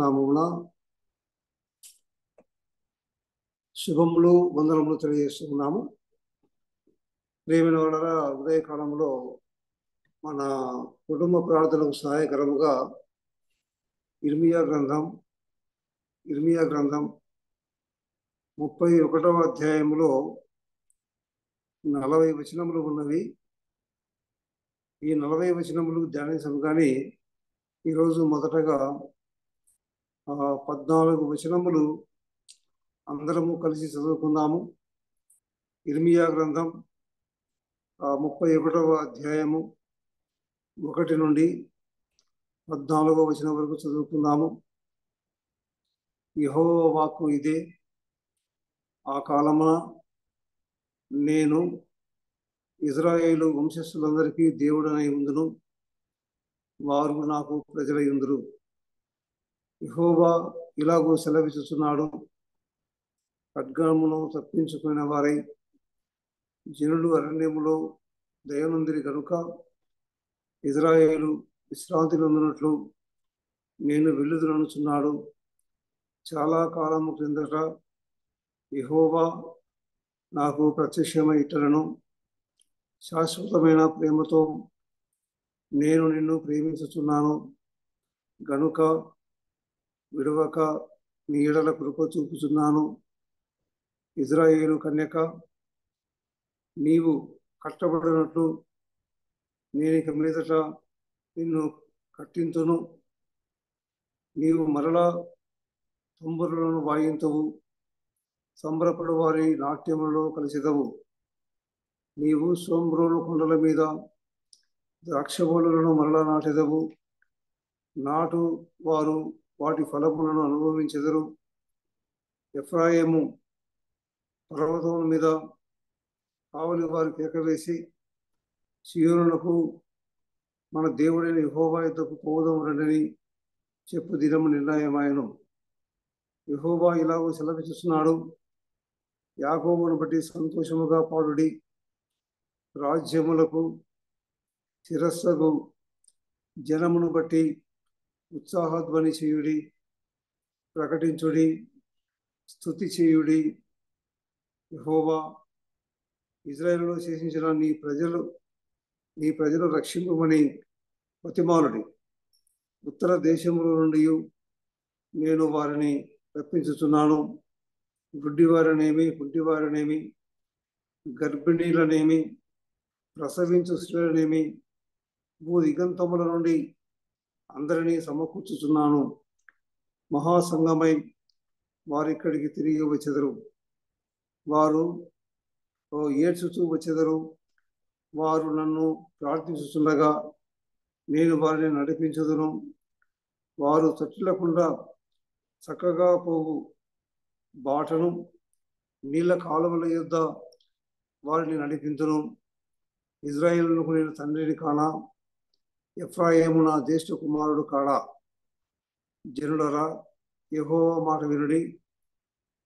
నామమున శుభములు వందనములు తెలియజేస్తున్నాము. ప్రేమైన వాళ్ళ ఉదయకాలంలో మన కుటుంబ ప్రార్థనకు సహాయకరముగా ఇర్మియా గ్రంథం 31వ అధ్యాయములో 40 వచనములు ఉన్నవి. ఈ 40 వచనములు ధ్యానించము కానీ ఈరోజు మొదటగా 14 వచనములు అందరము కలిసి చదువుకుందాము. ఇర్మియా గ్రంథం 31వ అధ్యాయము 1 నుండి 14వ వచనం వరకు చదువుకుందాము. యెహోవా వాక్కు ఇదే: ఆ కాలమున నేను ఇజ్రాయేలు వంశస్థులందరికీ దేవుడనై ఉందును, వారు నాకు ప్రజలై ఉందురు. యెహోవా ఇలాగూ సెలవిస్తున్నాడు: ఖడ్గమును తప్పించుకున్న వారై జనులు అరణ్యములో దయనుందిరి గనుక ఇజ్రాయేలు విశ్రాంతి నొందినట్లు నేను వెళ్ళుదుననుచున్నాడు. చాలా కాలము క్రిందట యెహోవా నాకు ప్రత్యక్షమై ఇట్టెను: శాశ్వతమైన ప్రేమతో నేను నిన్ను ప్రేమించుచున్నాను గనుక విడవక నీ ఎడల కృప చూపుచున్నాను. ఇజ్రాయేలు కన్యక, నీవు కట్టబడినట్లు నేనిక మీదట నిన్ను కట్టింతును. నీవు మరలా తంబురులను వాయింతువు, సంబరపడు వారి నాట్యములలో కలిసిదవు. నీవు సోమ్రోను కొండల మీద ద్రాక్షబోలులను మరలా నాటెదవు. నాటు వారు వాటి ఫలములను అనుభవించెదరు. ఎఫ్రాయిము పర్వతముల మీద కావలి వారు కేకవేసి సీయోనునకు మన దేవుడైన యెహోవా యొద్దకు పోవుదము రండని చెప్పు దినము నిర్ణయమాయెను. యెహోవా ఇలాగూ సెలవిస్తున్నాడు: యాకోబును బట్టి సంతోషముగా పాడుడి, రాజ్యములకు శిరస్సుకు జనమును బట్టి ఉత్సాహధ్వని చేయుడి, ప్రకటించుడి, స్తుతి చేయుడి. యెహోవా ఇజ్రాయేలులో శేషించిన నీ ప్రజలు రక్షింపమని బతిమాలుడి. ఉత్తర దేశముల నుండి నేను వారిని రప్పించుచున్నాను. గుడ్డివారనేమి, కుంటివారనేమి, గర్భిణీలనేమి, ప్రసవించు స్త్రీలనేమి భూదిగంతముల నుండి అందరినీ సమకూర్చుచున్నాను. మహాసంగమై వారిక్కడికి తిరిగి వచ్చెదరు. వారు ఏడ్చుచూ వచ్చెదరు. వారు నన్ను ప్రార్థించుచుండగా నేను వారిని నడిపించుదును. వారు తట్టులకుండా చక్కగా పోవు బాటను, నీళ్ళ కాలువల యొద్ద వారిని నడిపించును. ఇజ్రాయేలుకు నేను తండ్రిని కానా? ఎఫ్రాయిము నా జ్యేష్ఠ కుమారుడు కాడా? జనులరా, యెహోవా మాట వినుడి.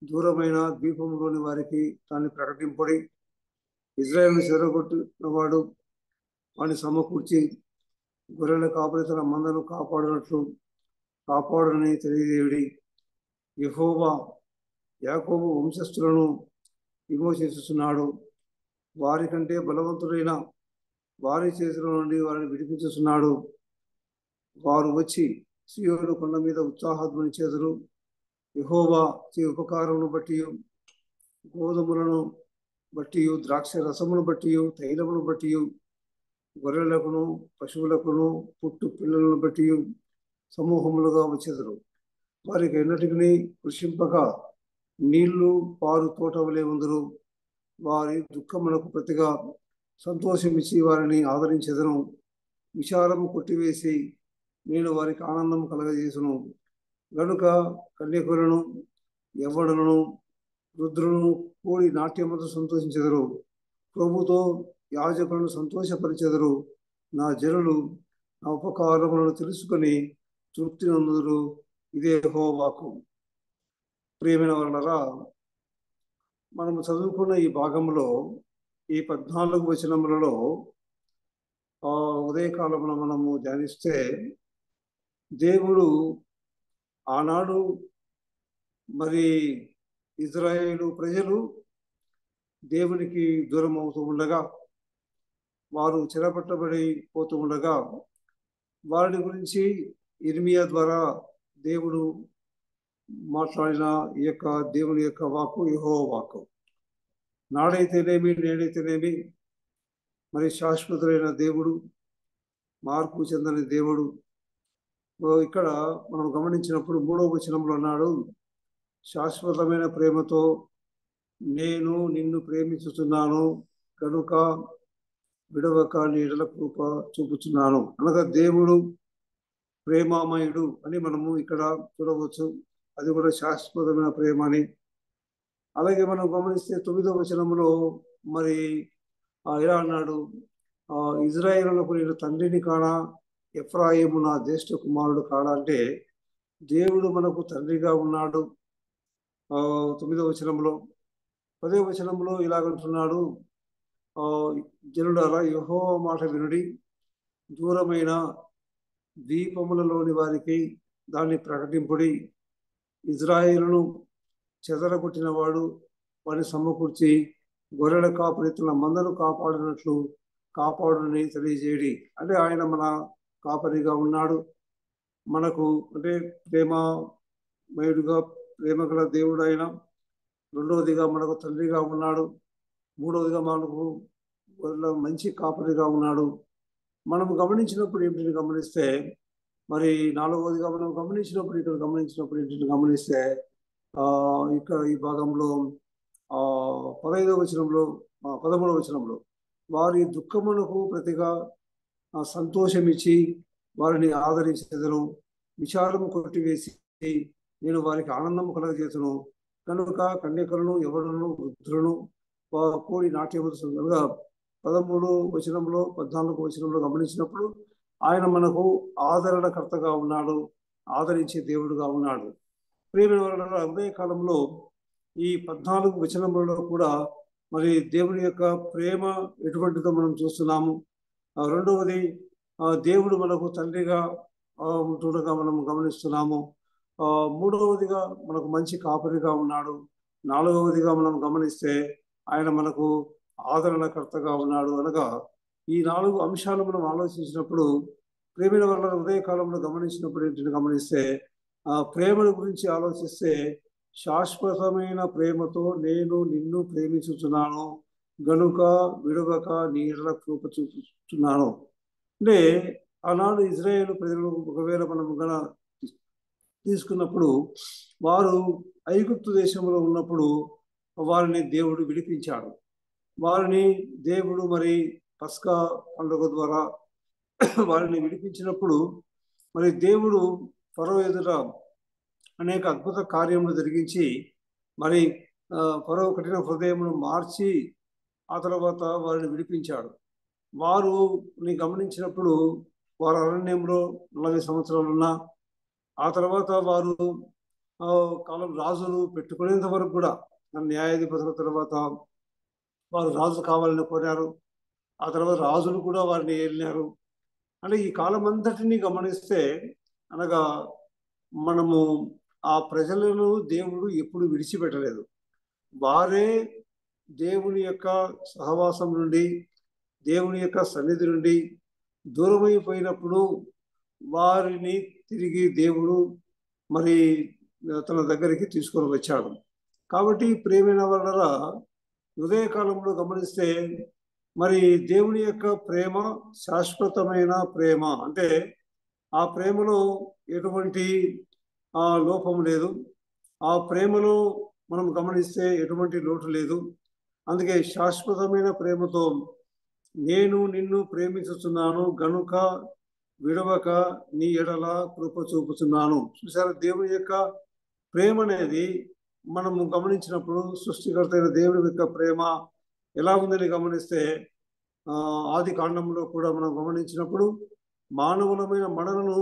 దూరమైన ద్వీపంలోని వారికి దాన్ని ప్రకటింపుడి. ఇజ్రాయేలును చెదరగొట్టినవాడు వాడిని సమకూర్చి గొర్రెల కాపరి తన మందను కాపాడునని తెలియజేయుడి. యెహోవా యాకోబు వంశస్థులను విమోచించుచున్నాడు. వారికంటే బలవంతుడైన వారి చేతుల నుండి వారిని విడిపించుచున్నాడు. వారు వచ్చి సీయోను కొండ మీద ఉత్సాహధ్వని చేతురు. యెహోవా చే ఉపకారమును బట్టి, గోధుమలను బట్టి, ద్రాక్ష రసమును బట్టి, తైలమును బట్టి, గొర్రెలకును పశువులకును పుట్టు పిల్లలను బట్టి సమూహములుగా వచ్చెదరు. వారికి ఎన్నటికీ కృషింపక నీళ్లు పారు తోట వలె ఉందరు. వారి దుఃఖమునకు ప్రతిగా సంతోషమిచ్చి వారిని ఆదరించెదను. విచారము కొట్టివేసి నేను వారికి ఆనందము కలగజేసును. గనుక కన్యకులను, యవ్వనులను, వృద్ధులను కూడి నాట్యముతో సంతోషించెదరు. ప్రభుతో యాజకులను సంతోషపరిచెదరు. నా జనులు నా ఉపకారములను తెలుసుకొని తృప్తి నొందుదురు. ఇదే యెహోవా వాక్కు. ప్రియమైన వాళ్ళరా, మనము చదువుకున్న ఈ భాగంలో ఈ 14 వచనములలో ఉదయకాలమున మనము ధ్యానిస్తే దేవుడు ఆనాడు మరి ఇజ్రాయేలు ప్రజలు దేవునికి దూరం అవుతూ ఉండగా, వారు చెరపట్టబడి పోతూ ఉండగా, వారి గురించి ఇర్మియా ద్వారా దేవుడు మాట్లాడిన ఈ యొక్క దేవుని యొక్క వాక్కు యెహోవా వాక్కు. నాడైతేనేమి నేడైతేనేమి మరి శాశ్వతులైన దేవుడు, మార్పు చెందని దేవుడు. ఇక్కడ మనం గమనించినప్పుడు 3వ వచనంలో అన్నాడు, శాశ్వతమైన ప్రేమతో నేను నిన్ను ప్రేమించుతున్నాను కనుక విడవక నీ ఎడల కృప చూపుతున్నాను. అనగా దేవుడు ప్రేమామయుడు అని మనము ఇక్కడ చూడవచ్చు. అది కూడా శాశ్వతమైన ప్రేమ అని. అలాగే మనం గమనిస్తే 9వ వచనంలో మరి ఇలా అన్నాడు, ఇజ్రాయేలులకు నేను తండ్రిని కానా, ఎఫ్రాయిము నా జ్యేష్ఠ కుమారుడు కాడా. అంటే దేవుడు మనకు తండ్రిగా ఉన్నాడు 9వ వచనంలో. 10వ వచనంలో ఇలాగంటున్నాడు, జనులారా యెహోవా మాట వినుడి, దూరమైన ద్వీపములలోని వారికి దాన్ని ప్రకటింపుడి. ఇజ్రాయేలును చెదరగొట్టిన వాడు వారిని సమకూర్చి గొర్రెల కాపరి తన మందను కాపాడినట్లు కాపాడుని తెలియజేయడి. అంటే ఆయన మన కాపరిగా ఉన్నాడు, మనకు అంటే ప్రేమమయుడుగా ప్రేమ గల దేవుడు ఆయన. రెండవదిగా మనకు తండ్రిగా ఉన్నాడు. మూడవదిగా మనకు మంచి కాపరిగా ఉన్నాడు. మనము గమనించినప్పుడు ఏంటిని గమనిస్తే, మరి నాలుగవదిగా మనం గమనించినప్పుడు ఏంటిని గమనిస్తే ఇక్కడ ఈ భాగంలో 15వ వచనంలో 13వ వచనంలో వారి దుఃఖమునకు ప్రతిగా సంతోషమిచ్చి వారిని ఆదరించేదను, విచారము కొట్టివేసి నేను వారికి ఆనందము కలగజేతును కనుక కన్యకలను ఎవరును వృద్ధులను కూడి నాట్యముగా 13వ వచనంలో 14వ వచనంలో గమనించినప్పుడు ఆయన మనకు ఆదరణకర్తగా ఉన్నాడు, ఆదరించే దేవుడుగా ఉన్నాడు. ప్రియమైన వారలారా, ఉదయ కాలంలో ఈ 14 వచనములలో కూడా మరి దేవుని యొక్క ప్రేమ ఎటువంటిదో మనం చూస్తున్నాము. రెండవది దేవుడు మనకు తండ్రిగా ఉంటుండగా మనం గమనిస్తున్నాము. మూడవదిగా మనకు మంచి కాపరిగా ఉన్నాడు. నాలుగవదిగా మనం గమనిస్తే ఆయన మనకు ఆదరణకర్తగా ఉన్నాడు. అనగా ఈ 4 అంశాలు మనం ఆలోచించినప్పుడు, ప్రేమైన వల్ల ఉదయకాలంలో గమనించినప్పుడు ఏంటంటే గమనిస్తే ప్రేమల గురించి ఆలోచిస్తే, శాశ్వతమైన ప్రేమతో నేను నిన్ను ప్రేమించుతున్నాను గనుక విడవక నీ ఎడల కృప చూపుతున్నాను. అంటే ఆనాడు ఇజ్రాయేలు ప్రజలు ఒకవేళ మనం గన తీసుకున్నప్పుడు, వారు ఐగుప్తు దేశంలో ఉన్నప్పుడు వారిని దేవుడు విడిపించాడు. వారిని దేవుడు మరి పస్కా పండుగ ద్వారా వారిని విడిపించినప్పుడు మరి దేవుడు ఫరో ఎదుట అనేక అద్భుత కార్యములు జరిగించి మరి ఫరో కఠిన హృదయమును మార్చి ఆ తర్వాత వారిని విడిపించాడు. వారిని గమనించినప్పుడు వారు అరణ్యంలో 40 సంవత్సరాలు ఉన్నా, ఆ తర్వాత వారు కాలం రాజులు పెట్టుకునేంత వరకు కూడా న్యాయాధిపతుల తర్వాత వారు రాజు కావాలని కోరారు. ఆ తర్వాత రాజులు కూడా వారిని ఏలినారు. అంటే ఈ కాలం అంతటిని గమనిస్తే, అనగా మనము ఆ ప్రజలను దేవుడు ఎప్పుడు విడిచిపెట్టలేదు. వారే దేవుని యొక్క సహవాసం నుండి, దేవుని యొక్క సన్నిధి నుండి దూరమైపోయినప్పుడు వారిని తిరిగి దేవుడు మరి తన దగ్గరికి తీసుకొని వచ్చాడు. కాబట్టి ప్రేమైన వల్ల ఉదయకాలంలో గమనిస్తే మరి దేవుని యొక్క ప్రేమ శాశ్వతమైన ప్రేమ. అంటే ఆ ప్రేమలో ఎటువంటి లోపం లేదు. ఆ ప్రేమలో మనం గమనిస్తే ఎటువంటి లోటు లేదు. అందుకే శాశ్వతమైన ప్రేమతో నేను నిన్ను ప్రేమించుతున్నాను గనుక విడవక నీ ఎడల కృప చూపుతున్నాను. చూసారా, దేవుని యొక్క ప్రేమ అనేది మనము గమనించినప్పుడు సృష్టికర్త అయిన దేవుని యొక్క ప్రేమ ఎలా ఉందని గమనిస్తే, ఆది కాండంలో కూడా మనం గమనించినప్పుడు మానవులమైన మనలను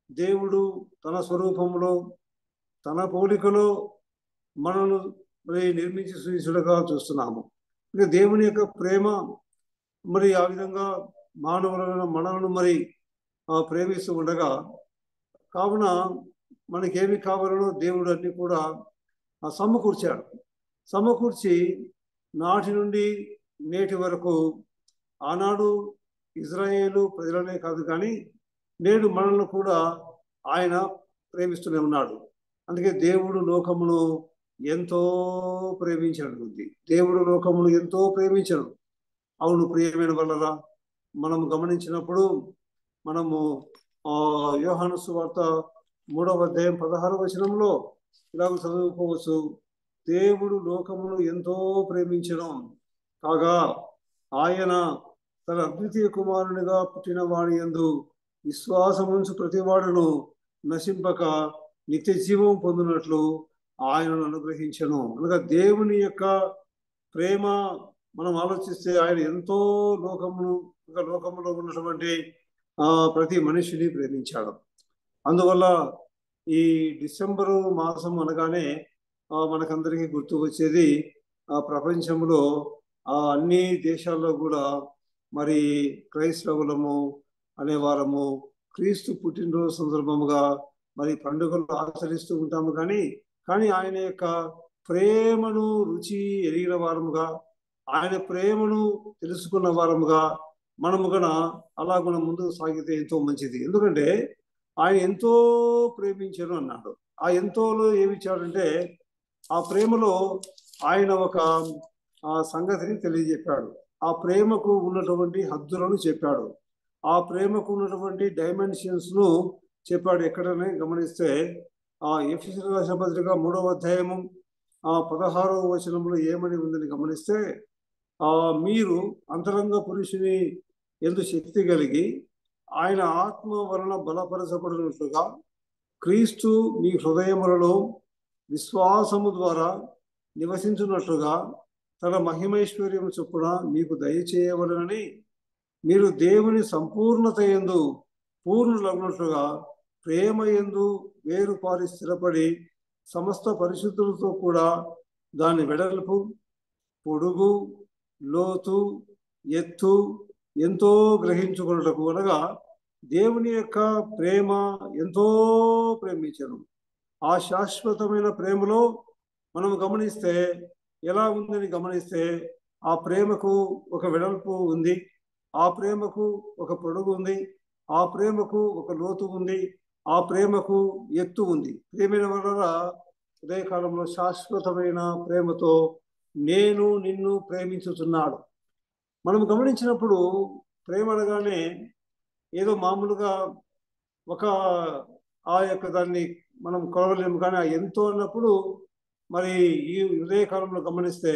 దేవుడు తన స్వరూపంలో తన పోలికలో మనను మరి నిర్మించి సృష్టించుడుగా చూస్తున్నాము. ఇంకా దేవుని యొక్క ప్రేమ మరి ఆ విధంగా మానవులైన మనలను మరి ప్రేమిస్తూ ఉండగా, కావున మనకేమి కావాలనో దేవుడు అన్ని కూడా సమకూర్చాడు. సమకూర్చి నాటి నుండి నేటి వరకు ఆనాడు ఇజ్రాయేలు ప్రజలనే కాదు కానీ నేడు మనల్ని కూడా ఆయన ప్రేమిస్తూనే ఉన్నాడు. అందుకే దేవుడు లోకమును ఎంతో ప్రేమించాడు. దేవుడు లోకమును ఎంతో ప్రేమించాడు. అవును ప్రియమైన వల్లరా మనం గమనించినప్పుడు మనము యోహాను సువార్త 3వ అధ్యాయం 16వ వచనంలో ఇలాగ చదువుకోవచ్చు. దేవుడు లోకమును ఎంతో ప్రేమించడం కాగా ఆయన తన అద్వితీయ కుమారునిగా పుట్టిన వాడి యందు విశ్వాసముంచు ప్రతివాడును నశింపక నిత్య జీవం పొందినట్లు ఆయనను అనుగ్రహించను. అనగా దేవుని యొక్క ప్రేమ మనం ఆలోచిస్తే ఆయన ఎంతో లోకములో ఉన్నటువంటి ప్రతి మనిషిని ప్రేమించాడు. అందువల్ల ఈ డిసెంబరు మాసం అనగానే మనకందరికీ గుర్తు వచ్చేది ప్రపంచంలో అన్ని దేశాల్లో కూడా మరి క్రైస్తవులము అనేవారము క్రీస్తు పుట్టినరోజు సందర్భముగా మరి పండుగలు ఆచరిస్తూ ఉంటాము. కానీ ఆయన యొక్క ప్రేమను రుచి ఎరిగిన వారముగా ఆయన ప్రేమను తెలుసుకున్న వారముగా మనము కూడా అలా మనం ముందుకు సాగితే ఎంతో మంచిది. ఎందుకంటే ఆయన ఎంతో ప్రేమించను అన్నాడు. ఆ ఎంతోలో ఏమిచ్చాడంటే ఆ ప్రేమలో ఆయన ఒక సంగతిని తెలియజెప్పాడు. ఆ ప్రేమకు ఉన్నటువంటి హద్దులను చెప్పాడు. ఆ ప్రేమకు ఉన్నటువంటి డైమెన్షన్స్ ను చెప్పాడు. ఎక్కడనే గమనిస్తే ఎఫెసీయులకు రాసిన పత్రిక 3వ అధ్యాయము 16వ వచనంలో ఏమని ఉందని గమనిస్తే మీరు అంతరంగ పురుషుని యందు శక్తి కలిగి ఆయన ఆత్మ వలన బలపరచబడినట్లుగా క్రీస్తు మీ హృదయములలో విశ్వాసము ద్వారా నివసించున్నట్లుగా తన మహిమైశ్వర్యము చొప్పున మీకు దయచేయవలనని మీరు దేవుని సంపూర్ణత యందు పూర్ణులగునట్లుగా ప్రేమ యందు వేరుపారి స్థిరపడి సమస్త పరిశుద్ధులతో కూడా దాని వెడల్పు పొడుగు లోతు ఎత్తు ఎంతో గ్రహించుకున్నటకు అనగా దేవుని యొక్క ప్రేమ ఎంతో ప్రేమించను. ఆ శాశ్వతమైన ప్రేమలో మనం గమనిస్తే ఎలా ఉందని గమనిస్తే ఆ ప్రేమకు ఒక వెడల్పు ఉంది, ఆ ప్రేమకు ఒక పొడుగు ఉంది, ఆ ప్రేమకు ఒక లోతు ఉంది, ఆ ప్రేమకు ఎత్తు ఉంది. ప్రేమైన వల్ల ఉదయకాలంలో శాశ్వతమైన ప్రేమతో నేను నిన్ను ప్రేమించుతున్నాడు. మనం గమనించినప్పుడు ప్రేమ అనగానే ఏదో మామూలుగా ఒక యొక్క దాన్ని మనం కొలవలేము. కానీ ఎంతో అన్నప్పుడు మరి ఈ ఉదయకాలంలో గమనిస్తే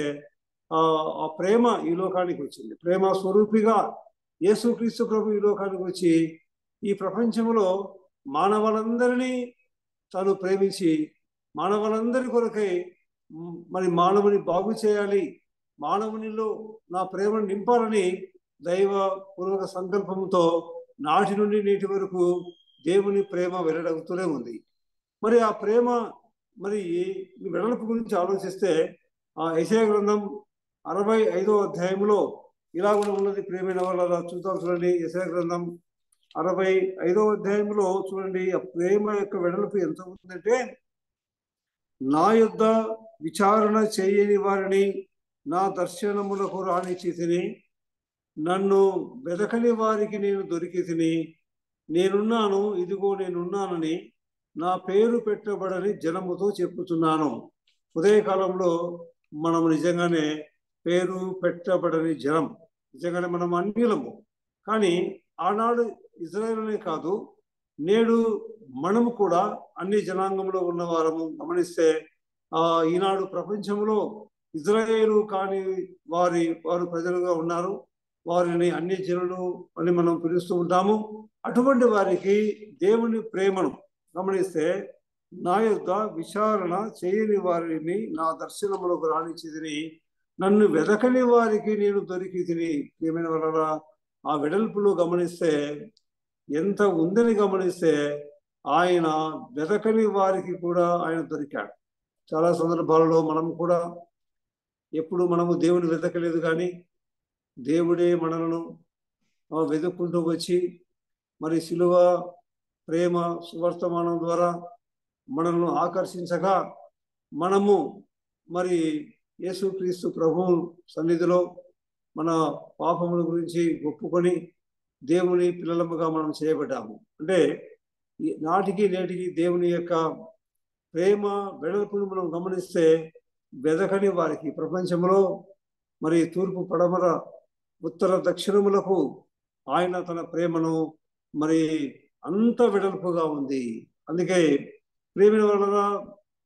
ఆ ప్రేమ ఈ లోకానికి వచ్చింది. ప్రేమ స్వరూపిగా యేసుక్రీస్తు ప్రభు ఈ లోకానికి వచ్చి ఈ ప్రపంచంలో మానవులందరినీ తాను ప్రేమించి మానవులందరి కొరకై మరి మానవుని బాగు చేయాలి, మానవునిలో నా ప్రేమను నింపాలని దైవ పూర్వక సంకల్పంతో నాటి నుండి నేటి వరకు దేవుని ప్రేమ వెల్లడవుతూనే ఉంది. మరి ఆ ప్రేమ మరి వెడల్పు గురించి ఆలోచిస్తే యెషయా గ్రంథం 65వ అధ్యాయంలో ఇలా కూడా ఉన్నది. ప్రేమైన వాళ్ళ చూద్దాం చూడండి. యెషయా గ్రంథం 65వ అధ్యాయంలో చూడండి ఆ ప్రేమ యొక్క వెడల్పు ఎంత ఉందంటే, నా యొద్ద విచారణ చేయని వారిని నా దర్శనములకు రానిచ్చితిని, నన్ను వెదకని వారికి నేను దొరికితిని, నేనున్నాను ఇదిగో నేనున్నానని నా పేరు పెట్టబడని జనముతో చెప్పుతున్నాను. ఉదయకాలంలో మనం నిజంగానే పేరు పెట్టబడని జనం, నిజంగానే మనం అన్యులము. కానీ ఆనాడు ఇజ్రాయేలునే కాదు, నేడు మనము కూడా అన్ని జనాంగంలో ఉన్నవారము. గమనిస్తే ఈనాడు ప్రపంచంలో ఇజ్రాయేలు కాని వారు ప్రజలుగా ఉన్నారు. వారిని అన్ని జనులు అని మనం పిలుస్తూ ఉంటాము. అటువంటి వారికి దేవుని ప్రేమను గమనిస్తే, నా యొద్ద విచారణ చేయని వారిని నా దర్శనములకు రానిచ్చితిని, నన్ను వెదకని వారికి నేను దొరికితిని. ఏమైనా వల్ల ఆ వెడల్పులో గమనిస్తే ఎంత ఉందని గమనిస్తే ఆయన వెదకని వారికి కూడా ఆయన దొరికాడు. చాలా సందర్భాలలో మనం కూడా ఎప్పుడు మనము దేవుని వెతకలేదు, కానీ దేవుడే మనలను వెతుక్కుంటూ వచ్చి మరి శిలువ ప్రేమ సువర్తమానం ద్వారా మనల్ని ఆకర్షించగా మనము మరి యేసుక్రీస్తు ప్రభు సన్నిధిలో మన పాపముల గురించి ఒప్పుకొని దేవుని పిల్లలముగా మనం చేయబడ్డాము. అంటే నాటికి నేటికి దేవుని యొక్క ప్రేమ వెడల్పును మనం గమనిస్తే వెదకని వారికి ప్రపంచంలో మరి తూర్పు పడమర ఉత్తర దక్షిణములకు ఆయన తన ప్రేమను మరి అంత వెడల్పుగా ఉంది. అందుకే ప్రేమ వలన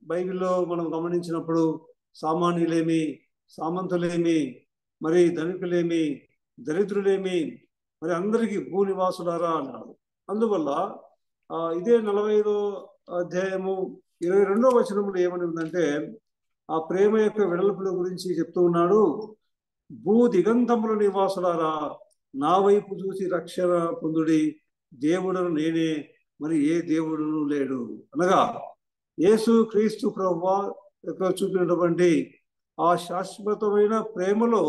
బైబిల్లో మనం గమనించినప్పుడు సామాన్యులేమి, సామంతులేమి, మరి ధనికులేమి, దరిద్రులేమి, మరి అందరికీ భూనివాసులారా అన్నాడు. అందువల్ల ఇదే 45వ అధ్యాయము 22వ వచనంలో ఏమని ఉందంటే ఆ ప్రేమ యొక్క వెడల్పుల గురించి చెప్తూ ఉన్నాడు. భూ దిగంతముల నివాసులారా నా వైపు చూసి రక్షణ పొందుడి, దేవుడను నేనే, మరి ఏ దేవుడును లేడు. అనగా యేసు క్రీస్తు ప్రభువా చూపినటువంటి ఆ శాశ్వతమైన ప్రేమలో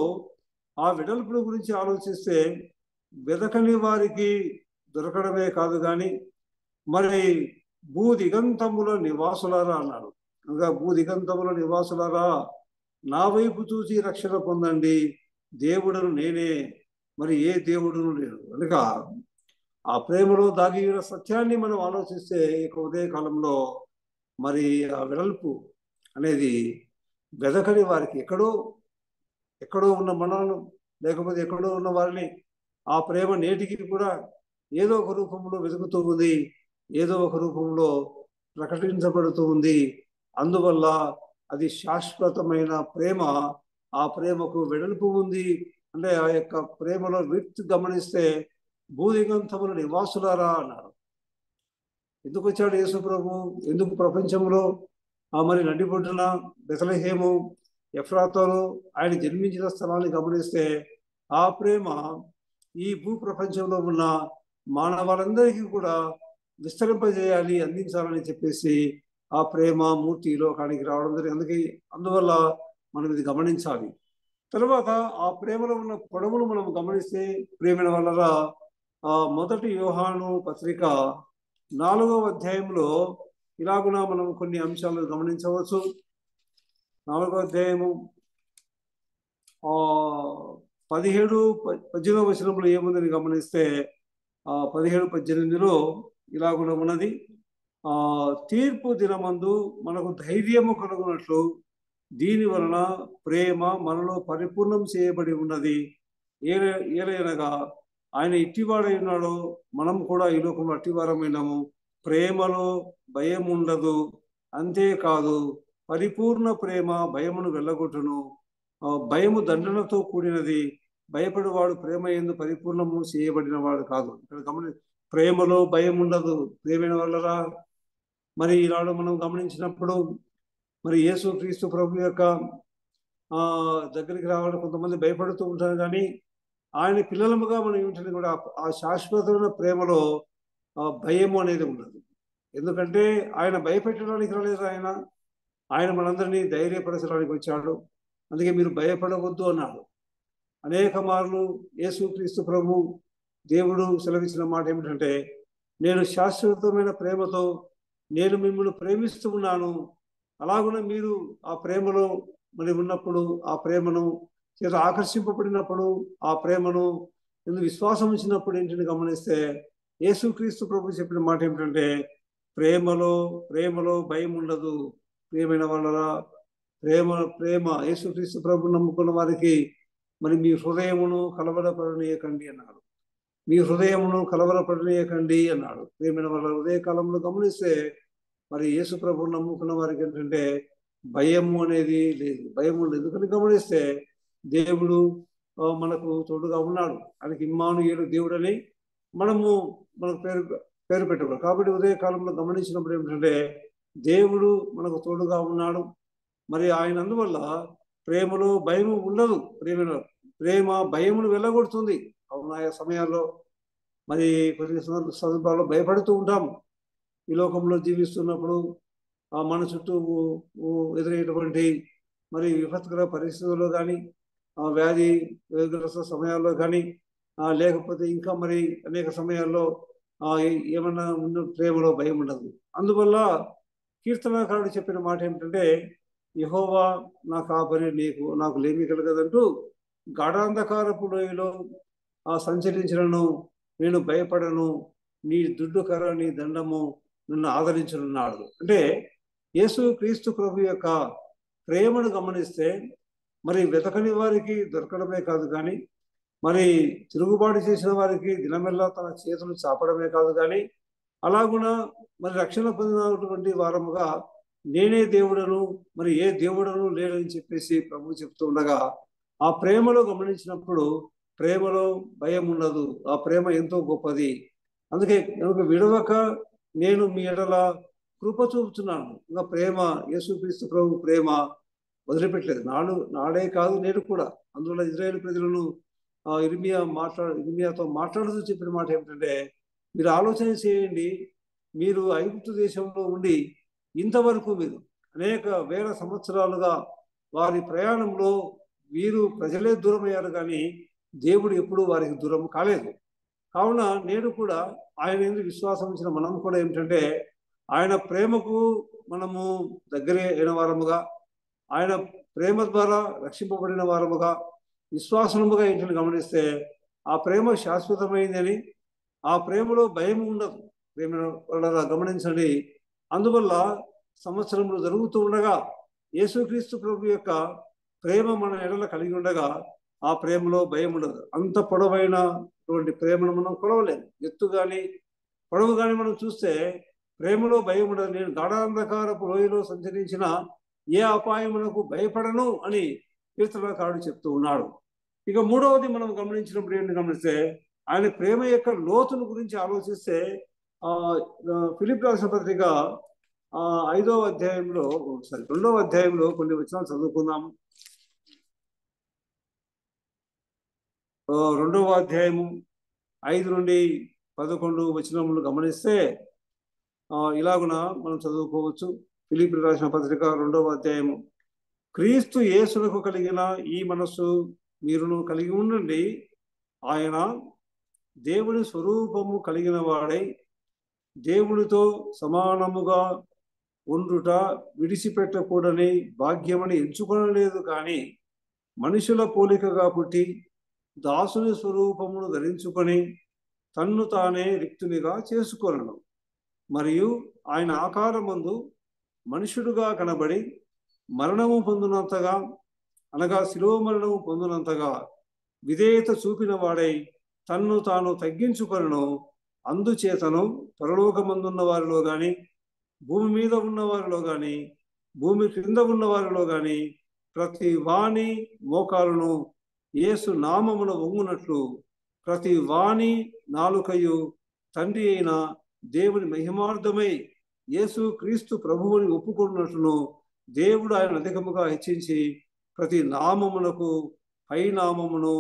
ఆ వెడల్పుల గురించి ఆలోచిస్తే వెదకని వారికి దొరకడమే కాదు కానీ మరి భూ దిగంతముల నివాసులారా అన్నాడు. అనగా భూ దిగంతముల నివాసులారా నా వైపు చూసి రక్షణ పొందండి, దేవుడును నేనే, మరి ఏ దేవుడును లేడు. అనగా ఆ ప్రేమలో దాగి ఉన్న సత్యాన్ని మనం ఆలోచిస్తే ఇక ఉదయ కాలంలో మరి ఆ వెడల్పు అనేది వెదకని వారికి ఎక్కడో ఉన్న మనలను లేకపోతే ఎక్కడో ఉన్న వారిని ఆ ప్రేమ నేటికి కూడా ఏదో ఒక రూపంలో వెతుకుతూ ఉంది, ఏదో ఒక రూపంలో ప్రకటించబడుతూ ఉంది. అందువల్ల అది శాశ్వతమైన ప్రేమ. ఆ ప్రేమకు వెడల్పు ఉంది. అంటే ఆ యొక్క ప్రేమలో వ్యక్తి గమనిస్తే భూదిగంతముల నివాసులారా అన్నారు. ఎందుకు వచ్చాడు యేసు ప్రభు? ఎందుకు ప్రపంచంలో మరి నడిబొడ్డున బెత్లెహేము ఎఫ్రాతాలో ఆయన జన్మించిన స్థలాన్ని గమనిస్తే ఆ ప్రేమ ఈ భూ ప్రపంచంలో ఉన్న మానవాళ్ళందరికీ కూడా విస్తరింపజేయాలి, అందించాలని చెప్పేసి ఆ ప్రేమ మూర్తి లోకానికి రావడం జరిగింది. అందువల్ల మనం ఇది గమనించాలి. తర్వాత ఆ ప్రేమలో ఉన్న పొడవును మనం గమనిస్తే ప్రేమ వల్ల మొదటి యోహాను పత్రిక 4వ అధ్యాయంలో ఇలాగున మనం కొన్ని అంశాలను గమనించవచ్చు. 4వ అధ్యాయము 17-18 వచనంలో ఏముందని గమనిస్తే 17-18లో ఇలాగున ఉన్నది. తీర్పు దినమందు మనకు ధైర్యము కలుగునట్లు దీని వలన ప్రేమ మనలో పరిపూర్ణం చేయబడి ఉన్నది. ఏలైనగా ఆయన ఇట్టివాడై ఉన్నాడో మనం కూడా ఈ లోకంలో అట్టివారమైనాము. ప్రేమలో భయం ఉండదు, అంతేకాదు పరిపూర్ణ ప్రేమ భయమును వెళ్ళగొట్టును. భయము దండనతో కూడినది, భయపడేవాడు ప్రేమ యందు పరిపూర్ణము చేయబడిన వాడు కాదు. ఇక్కడ ప్రేమలో భయం ఉండదు. ప్రేమైన వల్లరా మరి ఈనాడు మనం గమనించినప్పుడు మరి యేసు క్రీస్తు ప్రభు యొక్క దగ్గరికి రావాలని కొంతమంది భయపడుతూ ఉంటారు. కానీ ఆయన పిల్లలముగా మనం ఏమిటని కూడా ఆ శాశ్వతమైన ప్రేమలో భయము అనేది ఉండదు. ఎందుకంటే ఆయన భయపెట్టడానికి రాలేదు. ఆయన మనందరినీ ధైర్యపరచడానికి వచ్చాడు. అందుకే మీరు భయపడవద్దు అన్నాడు. అనేక మార్లు యేసు క్రీస్తు ప్రభు దేవుడు సెలవిచ్చిన మాట ఏమిటంటే నేను శాశ్వతమైన ప్రేమతో నేను మిమ్మల్ని ప్రేమిస్తూ ఉన్నాను. అలాగున మీరు ఆ ప్రేమలో మరి ఉన్నప్పుడు ఆ ప్రేమను చేత ఆకర్షింపబడినప్పుడు ఆ ప్రేమను ఎందుకు విశ్వాసం ఉంచినప్పుడు ఏంటని గమనిస్తే యేసుక్రీస్తు ప్రభు చెప్పిన మాట ఏమిటంటే ప్రేమలో భయం ఉండదు. ప్రియమైన వాళ్ళ ప్రేమ యేసుక్రీస్తు ప్రభు నమ్ముకున్న వారికి మరి మీ హృదయమును కలవరపడనీయకండి అన్నాడు. మీ హృదయమును కలవరపడనీయకండి అన్నాడు. ప్రియమైన వాళ్ళ ఉదయకాలంలో గమనిస్తే మరి యేసు ప్రభు నమ్ముకున్న వారికి ఏంటంటే భయము అనేది లేదు, భయం ఉండదు. ఎందుకని గమనిస్తే దేవుడు మనకు తోడుగా ఉన్నాడు. ఆయనకి ఇమ్మానుయేలు దేవుడు అని మనకు పేరు పెట్టాడు. కాబట్టి ఉదయకాలంలో గమనించినప్పుడు ఏమిటంటే దేవుడు మనకు తోడుగా ఉన్నాడు. మరి ఆయన అందువల్ల ప్రేమలో భయము ఉండదు. ప్రేమ భయమును వెళ్ళగొడుతుంది. అవునా సమయాల్లో మరి కొన్ని సందర్భాల్లో భయపడుతూ ఉంటాము. ఈ లోకంలో జీవిస్తున్నప్పుడు మన చుట్టూ ఎదురయ్యేటువంటి మరి విపత్కర పరిస్థితుల్లో కానీ వ్యాధి సమయాల్లో కానీ లేకపోతే ఇంకా మరి అనేక సమయాల్లో ఏమన్నా ఉన్న ప్రేమలో భయం ఉండదు. అందువల్ల కీర్తనకారుడు చెప్పిన మాట ఏమిటంటే, యెహోవా నా కాపరి, నాకు లేమి కలగదంటూ గాఢాంధకారపు లోయలో సంచరించినను నేను భయపడను, నీ దుడ్డు కర్ర నీ దండము నన్ను ఆదరించనున్నాడు. అంటే యేసు క్రీస్తు ప్రభు యొక్క ప్రేమను గమనిస్తే మరి వెతకని వారికి దొరకడమే కాదు కానీ, మరి తిరుగుబాటు చేసిన వారికి దినమెల్లా తన చేతులు చాపడమే కాదు కానీ, అలాగున మరి రక్షణ పొందినటువంటి వారముగా నేనే దేవుడను, మరి ఏ దేవుడను లేడని చెప్పేసి ప్రభు చెప్తూ ఉండగా, ఆ ప్రేమలో గమనించినప్పుడు ప్రేమలో భయం ఉండదు. ఆ ప్రేమ ఎంతో గొప్పది. అందుకే విడవక నేను మీ ఎడల కృప చూపుతున్నాను. ఇంకా ప్రేమ, యేసుక్రీస్తు ప్రభు ప్రేమ వదిలిపెట్టలేదు. నాడే కాదు నేడు కూడా. అందువల్ల ఇజ్రాయేల్ ప్రజలను ఇర్మియాతో మాట్లాడుతూ చెప్పిన మాట ఏమిటంటే, మీరు ఆలోచన చేయండి, మీరు ఐగుప్తు దేశంలో ఉండి ఇంతవరకు మీరు అనేక వేల సంవత్సరాలుగా వారి ప్రయాణంలో వీరు ప్రజలే దూరం అయ్యారు కానీ దేవుడు ఎప్పుడూ వారికి దూరం కాలేదు. కావున నేడు కూడా ఆయన ఎందుకు విశ్వాసం ఇచ్చిన మనం కూడా ఏమిటంటే, ఆయన ప్రేమకు మనము దగ్గరే అయిన వారముగా, ఆయన ప్రేమ ద్వారా రక్షింపబడిన వారముగా, విశ్వాసముగా ఏంటని గమనిస్తే ఆ ప్రేమ శాశ్వతమైందని, ఆ ప్రేమలో భయం ఉండదు. ప్రేమ వల్ల గమనించండి. అందువల్ల సంవత్సరములు జరుగుతూ ఉండగా యేసుక్రీస్తు ప్రభు యొక్క ప్రేమ మన ఎడల కలిగి ఉండగా ఆ ప్రేమలో భయం ఉండదు. అంత పొడవైనటువంటి ప్రేమను మనం కొలవలేము. ఎత్తు కానీ పొడవు కానీ మనం చూస్తే ప్రేమలో భయం ఉండదు. నేను గాఢాంధకారపు లోయలో సంచరించిన ఏ అపాయమునకు భయపడను అని కీర్తనకారుడు చెప్తూ ఉన్నాడు. ఇక మూడవది మనం గమనించినప్పుడు ఏంటి గమనిస్తే, ఆయన ప్రేమ యొక్క లోతును గురించి ఆలోచిస్తే ఫిలిప్పీ రాసిన పత్రిక 2వ అధ్యాయంలో కొన్ని వచనాలు చదువుకుందాము. 2వ అధ్యాయము 5 నుండి 11 వచనములు గమనిస్తే ఇలాగున మనం చదువుకోవచ్చు. ఫిలిప్పీ రాసిన పత్రిక 2వ అధ్యాయము. క్రీస్తు యేసునకు కలిగిన ఈ మనస్సు మీరును కలిగి ఉండండి. ఆయన దేవుని స్వరూపము కలిగిన వాడై దేవునితో సమానముగా ఉండుట విడిచిపెట్టకూడని భాగ్యమని ఎంచుకొనలేదు, కానీ మనుషుల పోలికగా పుట్టి దాసుని స్వరూపమును ధరించుకొని తన్ను తానే రిక్తునిగా చేసుకొనను. మరియు ఆయన ఆకారమందు మనుషుడుగా కనబడి మరణము పొందినంతగా, అనగా శిలువ మరణము పొందినంతగా విధేయత చూపిన వాడై తన్ను తాను తగ్గించుకొనను. అందుచేతను పరలోకమందున్న వారిలో గాని, భూమి మీద ఉన్న వారిలో గాని, భూమి క్రింద ఉన్న వారిలో గాని ప్రతి వాణి మోకాలును యేసు నామమున వంగునట్లు, ప్రతి వాణి నాలుకయు తండ్రి అయిన దేవుని మహిమార్థమై యేసు క్రీస్తు ప్రభువుని ఒప్పుకున్నట్లును దేవుడు ఆయన అధికముగా హెచ్చించి ప్రతి నామమునకు పై నామమును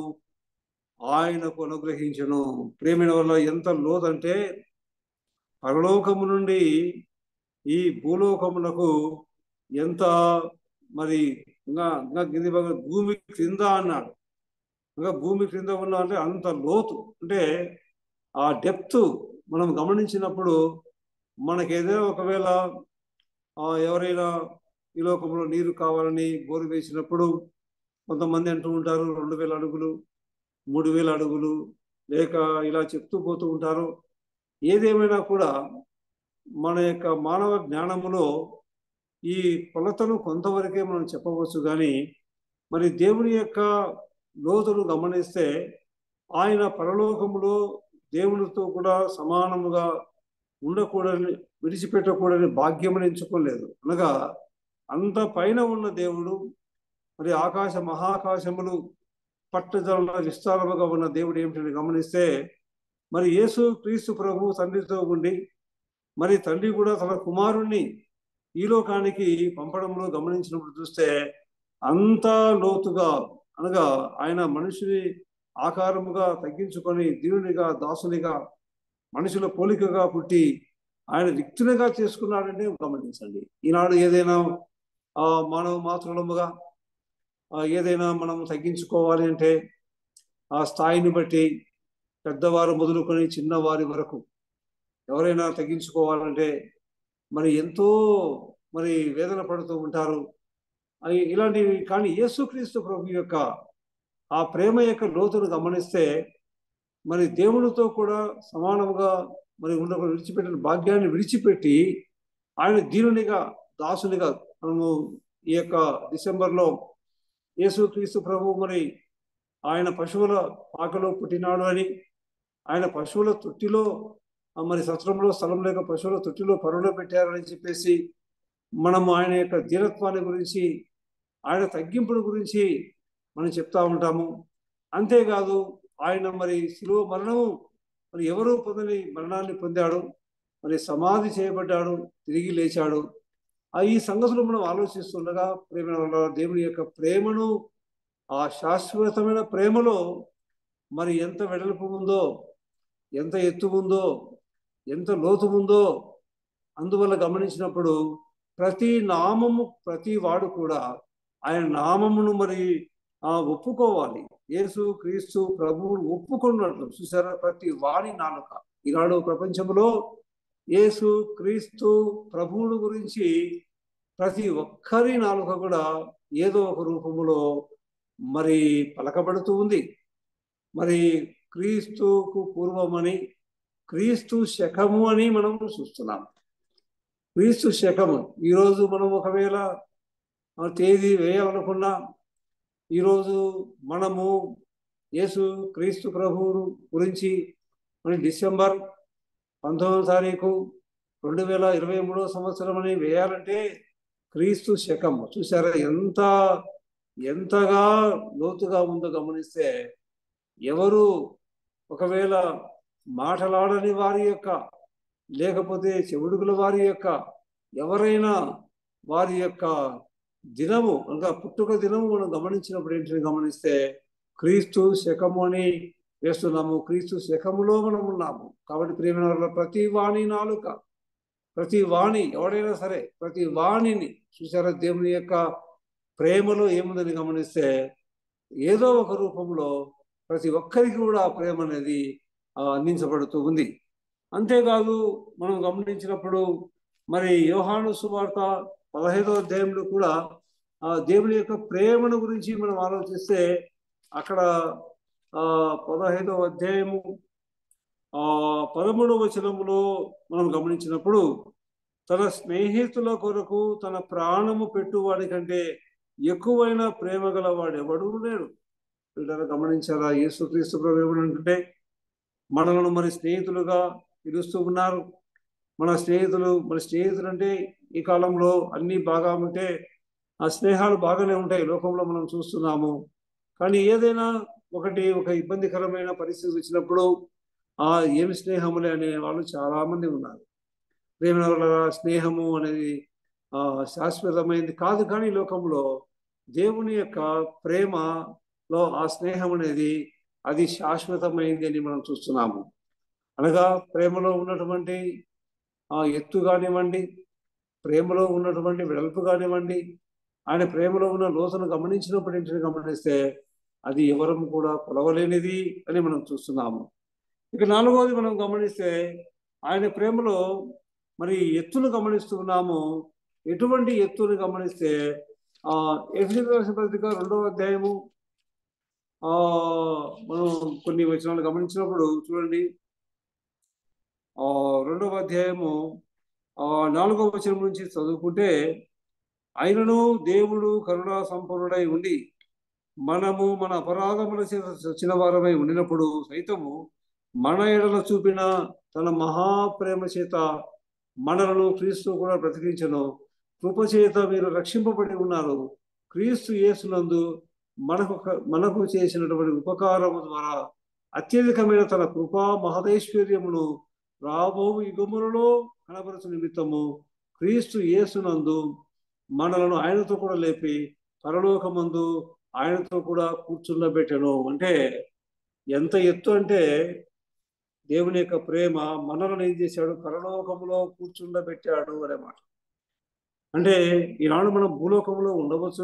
ఆయనకు అనుగ్రహించను. ప్రేమిన వల్ల ఎంత లోతంటే, పరలోకము నుండి ఈ భూలోకమునకు ఎంత మరి ఇంకా కింది భూమి క్రింద అన్నాడు. ఇంకా భూమి క్రింద ఉన్న అంటే అంత లోతు. అంటే ఆ డెప్త్ మనం గమనించినప్పుడు మనకి ఏదైనా ఒకవేళ ఎవరైనా ఈ లోకంలో నీరు కావాలని బోరు వేసినప్పుడు కొంతమంది అంటూ ఉంటారు 2000 అడుగులు, 3000 అడుగులు, లేక ఇలా చెప్తూ పోతూ ఉంటారు. ఏదేమైనా కూడా మన యొక్క మానవ జ్ఞానములో ఈ కొలతను కొంతవరకే మనం చెప్పవచ్చు, కానీ మరి దేవుని యొక్క లోతును గమనిస్తే ఆయన పరలోకములో దేవునితో కూడా సమానముగా ఉండకూడని, విడిచిపెట్టకూడని భాగ్యమని ఎంచుకోలేదు. అనగా అంత పైన ఉన్న దేవుడు, మరి మహాకాశములు పట్టుదల విస్తారముగా ఉన్న దేవుడు ఏమిటని గమనిస్తే, మరి యేసు క్రీస్తు ప్రభు తండ్రితో ఉండి, మరి తండ్రి కూడా తన కుమారుణ్ణి ఈ లోకానికి పంపడంలో గమనించినప్పుడు చూస్తే అంత లోతుగా, అనగా ఆయన మనుషుని ఆకారముగా తగ్గించుకొని దీనునిగా, దాసునిగా, మనుషుల పోలికగా పుట్టి ఆయన రిక్తునిగా చేసుకున్నాడంటే గమనించండి. ఈనాడు ఏదైనా మానవ మాతృలముగా ఏదైనా మనం తగ్గించుకోవాలి అంటే ఆ స్థాయిని బట్టి పెద్దవారు మొదలుకొని చిన్నవారి వరకు ఎవరైనా తగ్గించుకోవాలంటే మరి ఎంతో మరి వేదన పడుతూ ఉంటారు. ఇలాంటివి కానీ యేసుక్రీస్తు ప్రభు యొక్క ఆ ప్రేమ యొక్క లోతును గమనిస్తే మరి దేవునితో కూడా సమానముగా మరి ఉండకుండా విడిచిపెట్టిన భాగ్యాన్ని విడిచిపెట్టి ఆయన దీనునిగా దాసునిగా మనము ఈ యొక్క డిసెంబర్లో యేసుక్రీస్తు ప్రభు మరి ఆయన పశువుల పాకలో పుట్టినాడు అని, ఆయన పశువుల తొట్టిలో మరి సత్రంలో స్థలం లేక పశువుల తొట్టిలో పరులో పెట్టారని చెప్పేసి మనము ఆయన యొక్క ధీరత్వాన్ని గురించి, ఆయన తగ్గింపుల గురించి మనం చెప్తా ఉంటాము. అంతేకాదు ఆయన మరి శిలువ మరణము మరి ఎవరు పొందని మరణాన్ని పొందాడు, మరి సమాధి చేయబడ్డాడు, తిరిగి లేచాడు. ఈ సంగతులు మనం ఆలోచిస్తుండగా ప్రేమ దేవుని యొక్క ప్రేమను, ఆ శాశ్వతమైన ప్రేమలో మరి ఎంత వెడల్పు ఉందో, ఎంత ఎత్తు ఉందో, ఎంత లోతు ఉందో అందువల్ల గమనించినప్పుడు ప్రతి నామము ప్రతి వాడు కూడా ఆయన నామమును మరి ఒప్పుకోవాలి. యేసు క్రీస్తు ప్రభువును ఒప్పుకున్నట్లు చూసారా, ప్రతి వాడి నాలుక. ఈనాడు ప్రపంచంలో యేసు క్రీస్తు ప్రభువును గురించి ప్రతి ఒక్కరి నాలుక కూడా ఏదో ఒక రూపములో మరి పలకబడుతూ ఉంది. మరి క్రీస్తుకు పూర్వమని, క్రీస్తు శకము అని మనం చూస్తున్నాం. క్రీస్తు శకము ఈరోజు మనం ఒకవేళ తేదీ వేయాలనుకున్నా, ఈరోజు మనము యేసు క్రీస్తు ప్రభువు గురించి మరి డిసెంబర్ 19వ తారీఖు 2023 సంవత్సరం అని వేయాలంటే క్రీస్తు శకం. చూసారా ఎంతగా లోతుగా ఉందో గమనిస్తే, ఎవరు ఒకవేళ మాటలాడని వారి యొక్క, లేకపోతే చెవుడుగుల వారి యొక్క, ఎవరైనా వారి యొక్క దినము అనగా పుట్టుక దినము మనం గమనించినప్పుడు ఏంటని గమనిస్తే క్రీస్తు శకము అని వేస్తున్నాము. క్రీస్తు శకములో మనం ఉన్నాము. కాబట్టి ప్రియమైన ప్రతి వాణి నాలుక, ప్రతి వాణి ఎవడైనా సరే ప్రతి వాణిని చూసారా, దేవుని యొక్క ప్రేమలో ఏముందని గమనిస్తే ఏదో ఒక రూపంలో ప్రతి ఒక్కరికి కూడా ఆ ప్రేమ అనేది అందించబడుతూ ఉంది. అంతేకాదు మనం గమనించినప్పుడు మరి యోహాను సువార్త 15వ అధ్యాయంలో కూడా దేవుని యొక్క ప్రేమను గురించి మనం ఆలోచిస్తే అక్కడ 15వ అధ్యాయము 13వ వచనములో మనం గమనించినప్పుడు, తన స్నేహితుల కొరకు తన ప్రాణము పెట్టువాడి కంటే ఎక్కువైన ప్రేమ గలవాడు ఎవడూ లేడు. వీళ్ళని గమనించారా? యేసుక్రీస్తు ప్రభు ఏమనంటే మనలను మరి స్నేహితులుగా పిలుస్తూ ఉన్నారు. మన స్నేహితులు అంటే ఈ కాలంలో అన్నీ బాగా ఉంటే ఆ స్నేహాలు బాగానే ఉంటాయి, లోకంలో మనం చూస్తున్నాము. కానీ ఏదైనా ఒక ఇబ్బందికరమైన పరిస్థితి వచ్చినప్పుడు ఏమి స్నేహములే అనే వాళ్ళు చాలా మంది ఉన్నారు. ప్రేమ స్నేహము అనేది శాశ్వతమైనది కాదు. కానీ లోకంలో దేవుని యొక్క ప్రేమలో ఆ స్నేహం అనేది అది శాశ్వతమైంది అని మనం చూస్తున్నాము. అనగా ప్రేమలో ఉన్నటువంటి ఎత్తు కానివ్వండి, ప్రేమలో ఉన్నటువంటి వెడల్పు కానివ్వండి, ఆయన ప్రేమలో ఉన్న లోతును గమనించినప్పుడు ఏంటని గమనిస్తే అది ఎవరం కూడా కొలవలేనిది అని మనం చూస్తున్నాము. ఇక 4వది మనం గమనిస్తే ఆయన ప్రేమలో మరి ఎత్తును గమనిస్తూ ఉన్నాము. ఎటువంటి ఎత్తును గమనిస్తే ఎఫెసీయులకు రాసిన పత్రిక 2వ అధ్యాయము మనం కొన్ని వచనాలు గమనించినప్పుడు చూడండి, 2వ అధ్యాయము 4వ వచనం నుంచి చదువుకుంటే, ఆయనను దేవుడు కరుణా సంపన్నుడై ఉండి మనము మన అపరాధముల చేత చచ్చిన వారమై ఉండినప్పుడు సైతము మన ఎడల చూపిన తన మహాప్రేమ చేత మనలను క్రీస్తు కూడా బ్రతికించను. కృపచేత మీరు రక్షింపబడి ఉన్నారు. క్రీస్తు యేసునందు మనకు చేసినటువంటి ఉపకారము ద్వారా అత్యధికమైన తన కృపా మహదైశ్వర్యమును రాబో యుగములలో కనబరచు నిమిత్తము క్రీస్తు యేసునందు మనలను ఆయనతో కూడా లేపి పరలోకమందు ఆయనతో కూడా కూర్చుండబెట్టెను. అంటే ఎంత ఎత్తు అంటే దేవుని యొక్క ప్రేమ మనలను ఏం చేశాడు, పరలోకములో కూర్చుండబెట్టాడు అనే మాట. అంటే ఈనాడు మనం భూలోకంలో ఉండవచ్చు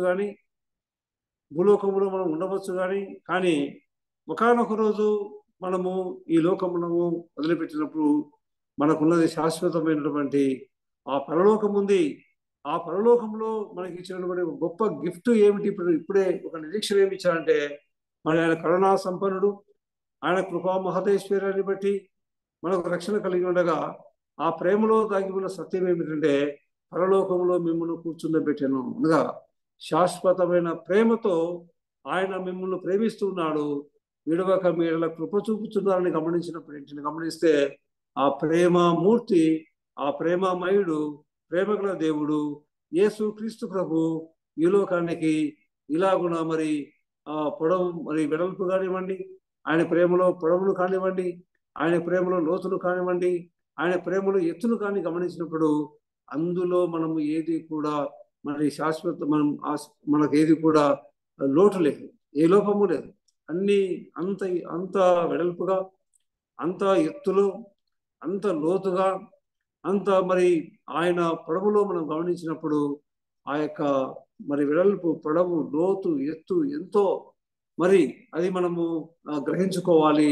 కానీ ఒకానొక రోజు మనము ఈ లోకమును వదిలిపెట్టినప్పుడు మనకున్నది శాశ్వతమైనటువంటి ఆ పరలోకం ఉంది. ఆ పరలోకంలో మనకి ఇచ్చినటువంటి ఒక గొప్ప గిఫ్ట్ ఏమిటి? ఇప్పుడే ఒక నిరీక్షణ ఏమి ఇచ్చారంటే, మరి ఆయన కరుణా సంపన్నుడు, ఆయన కృపా మహదేశ్వర్యాన్ని బట్టి మనకు రక్షణ కలిగి ఉండగా, ఆ ప్రేమలో దాగి ఉన్న సత్యం ఏమిటంటే, పరలోకంలో మిమ్మల్ని కూర్చుండబెట్టాను అనగా శాశ్వతమైన ప్రేమతో ఆయన మిమ్మల్ని ప్రేమిస్తున్నాడు. విడవక మీడల కృప చూపుతున్నారని గమనించినప్పుడు ఏంటని గమనిస్తే, ఆ ప్రేమ మూర్తి, ఆ ప్రేమమయుడు, ప్రేమగల దేవుడు యేసు క్రీస్తు ప్రభు ఈ లోకానికి ఇలాగున మరి పొడవు మరి వెడల్పు కానివ్వండి, ఆయన ప్రేమలో పొడవులు కానివ్వండి, ఆయన ప్రేమలో లోతులు కానివ్వండి, ఆయన ప్రేమలో ఎత్తులు కానీ గమనించినప్పుడు అందులో మనము ఏది కూడా మరి శాశ్వత మనకు ఏది కూడా లోటు లేదు, ఏ లోపము లేదు. అన్ని అంత అంత వెడల్పుగా, అంత ఎత్తులో, అంత లోతుగా, అంత మరి ఆయన పొడవులో మనం గమనించినప్పుడు ఆ యొక్క మరి వెడల్పు, పొడవు, లోతు, ఎత్తు ఎంతో మరి అది మనము గ్రహించుకోవాలి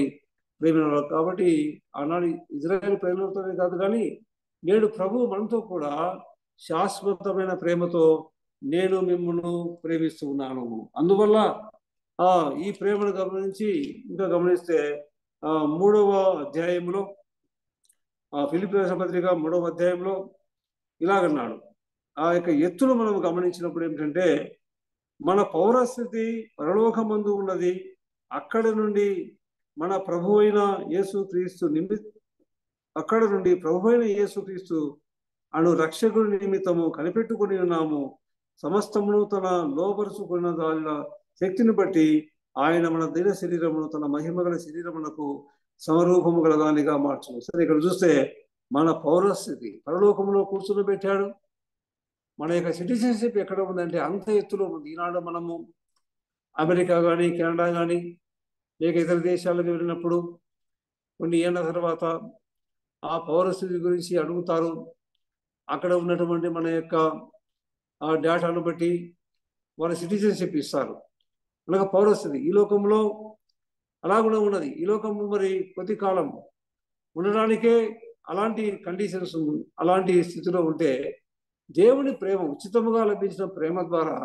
ప్రేమ. కాబట్టి ఆనాడు ఇజ్రాయేల్ ప్రేమతోనే కాదు కానీ నేడు ప్రభు మనతో కూడా శాశ్వతమైన ప్రేమతో నేను మిమ్మల్ని ప్రేమిస్తూ ఉన్నాను. అందువల్ల ఈ ప్రేమను గమనించి ఇంకా గమనిస్తే 3వ అధ్యాయంలో ఫిలిప్పీ పత్రిక 3వ అధ్యాయంలో ఇలాగన్నాడు. ఆ యొక్క ఎత్తును మనం గమనించినప్పుడు ఏమిటంటే, మన పౌరస్థితి పరలోకమందు ఉన్నది, అక్కడ నుండి మన ప్రభు అయిన యేసుక్రీస్తు అక్కడ నుండి ప్రభు అయిన యేసుక్రీస్తు అను రక్షకుడి నిమిత్తము కనిపెట్టుకుని ఉన్నాము. సమస్తమును తన లోపరుచుకున్న దాని శక్తిని బట్టి ఆయన మన దిన శరీరమును తన మహిమగల శరీరమునకు సమరూపము గల దానిగా మార్చును. సరే, ఇక్కడ చూస్తే మన పౌరస్థితి పరలోకంలో కూర్చుని పెట్టాడు. మన యొక్క సిటిజన్షిప్ ఎక్కడ ఉందంటే అంత ఎత్తులో ఉంది. ఈనాడు మనము అమెరికా కానీ, కెనడా కానీ, లేక ఇతర దేశాలకు వెళ్ళినప్పుడు కొన్ని ఏళ్ళ తర్వాత ఆ పౌరస్థితి గురించి అడుగుతారు. అక్కడ ఉన్నటువంటి మన యొక్క ఆ డేటాను బట్టి వారి సిటిజన్షిప్ ఇస్తారు. మనకు పౌరస్థితి ఈ లోకంలో అలాగనే ఉన్నది. ఈ లోకము మరి కొద్ది కాలం ఉండడానికే అలాంటి కండిషన్స్, అలాంటి స్థితిలో ఉంటే దేవుని ప్రేమ ఉచితముగా లభించిన ప్రేమ ద్వారా